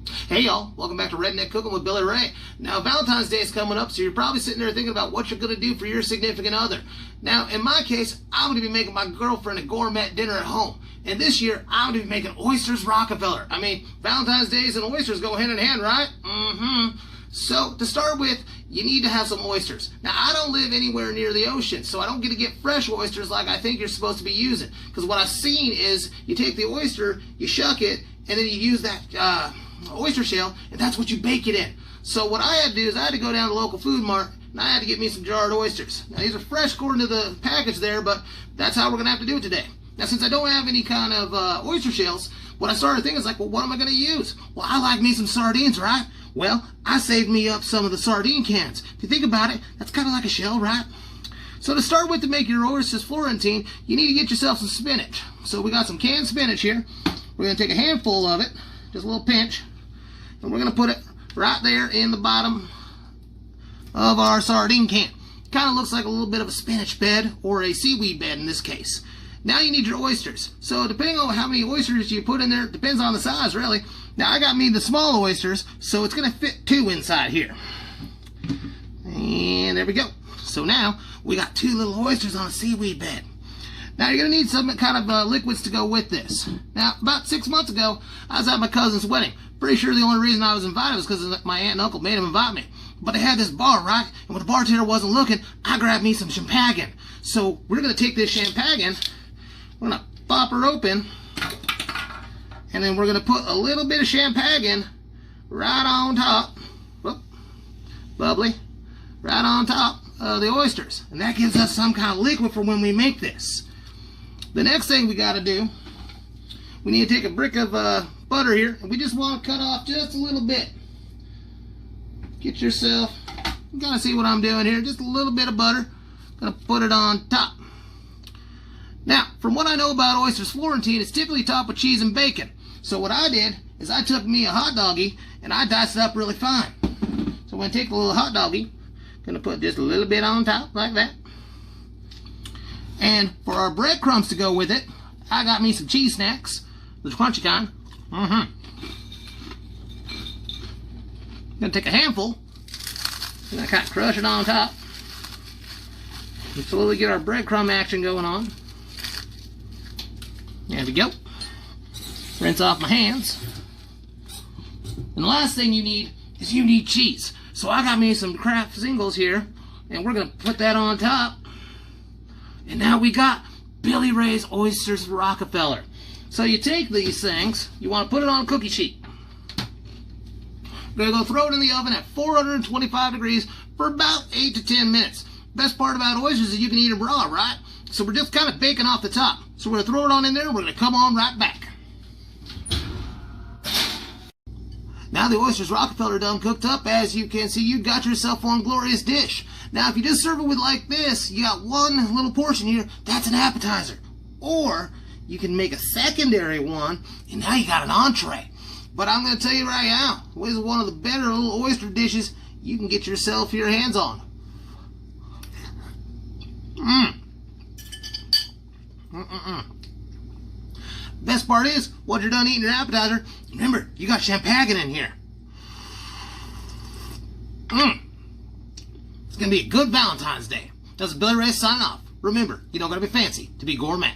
Hey y'all, welcome back to Redneck Cooking with Billy Ray. Now Valentine's Day is coming up, so you're probably sitting there thinking about what you're going to do for your significant other. Now in my case, I'm going to be making my girlfriend a gourmet dinner at home. And this year, I'm going to be making Oysters Rockefeller. I mean, Valentine's Days and oysters go hand in hand, right? So to start with, you need to have some oysters. Now I don't live anywhere near the ocean, so I don't get to get fresh oysters like I think you're supposed to be using. Because what I've seen is you take the oyster, you shuck it, and then you use that oyster shell, and that's what you bake it in. So what I had to do is I had to go down to the local food mart, and I had to get me some jarred oysters. Now these are fresh according to the package there, but that's how we're going to have to do it today. Now since I don't have any kind of oyster shells, what I started thinking is like, well, what am I going to use? Well, I like me some sardines, right? Well, I saved me up some of the sardine cans. If you think about it, that's kind of like a shell, right? So to start with, to make your oysters Florentine, you need to get yourself some spinach. So we got some canned spinach here. We're going to take a handful of it, just a little pinch, and we're going to put it right there in the bottom of our sardine can. Kind of looks like a little bit of a spinach bed, or a seaweed bed in this case. Now you need your oysters. So depending on how many oysters you put in there, depends on the size really. Now I got me the small oysters, so it's going to fit 2 inside here. And there we go. So now we got 2 little oysters on a seaweed bed. Now you're going to need some kind of liquids to go with this. Now about 6 months ago, I was at my cousin's wedding. Pretty sure the only reason I was invited was because my aunt and uncle made him invite me. But they had this bar, right? And when the bartender wasn't looking, I grabbed me some champagne. So we're going to take this champagne, we're going to pop her open, and then we're going to put a little bit of champagne right on top, whoop, bubbly, right on top of the oysters. And that gives us some kind of liquid for when we make this. The next thing we got to do, we need to take a brick of butter here, and we just want to cut off just a little bit. Get yourself, you gotta see what I'm doing here, just a little bit of butter. Gonna put it on top. Now, from what I know about oysters Florentine, it's typically topped with cheese and bacon. So what I did is I took me a hot doggy and I diced it up really fine. So I'm gonna take a little hot doggy, gonna put just a little bit on top like that. And for our breadcrumbs to go with it, I got me some cheese snacks, the crunchy kind. Gonna take a handful, and I kind of crush it on top, and slowly get our breadcrumb action going on. There we go. Rinse off my hands. And the last thing you need is you need cheese. So I got me some Kraft singles here, and we're gonna put that on top. And now we got Billy Ray's Oysters Rockefeller. So you take these things, you want to put it on a cookie sheet. We're going to go throw it in the oven at 425 degrees for about 8 to 10 minutes. Best part about oysters is you can eat them raw, right? So we're just kind of baking off the top. So we're going to throw it on in there and we're going to come on right back. Now the Oysters Rockefeller done cooked up. As you can see, you got yourself one glorious dish. Now if you just serve it with like this, you got one little portion here, that's an appetizer. Or you can make a secondary one, and now you got an entree. But I'm going to tell you right now, this is one of the better little oyster dishes you can get yourself your hands on. Best part is, once you're done eating your appetizer, remember, you got champagne in here. It's going to be a good Valentine's Day. That's Billy Ray signing off. Remember, you don't got to be fancy to be gourmet.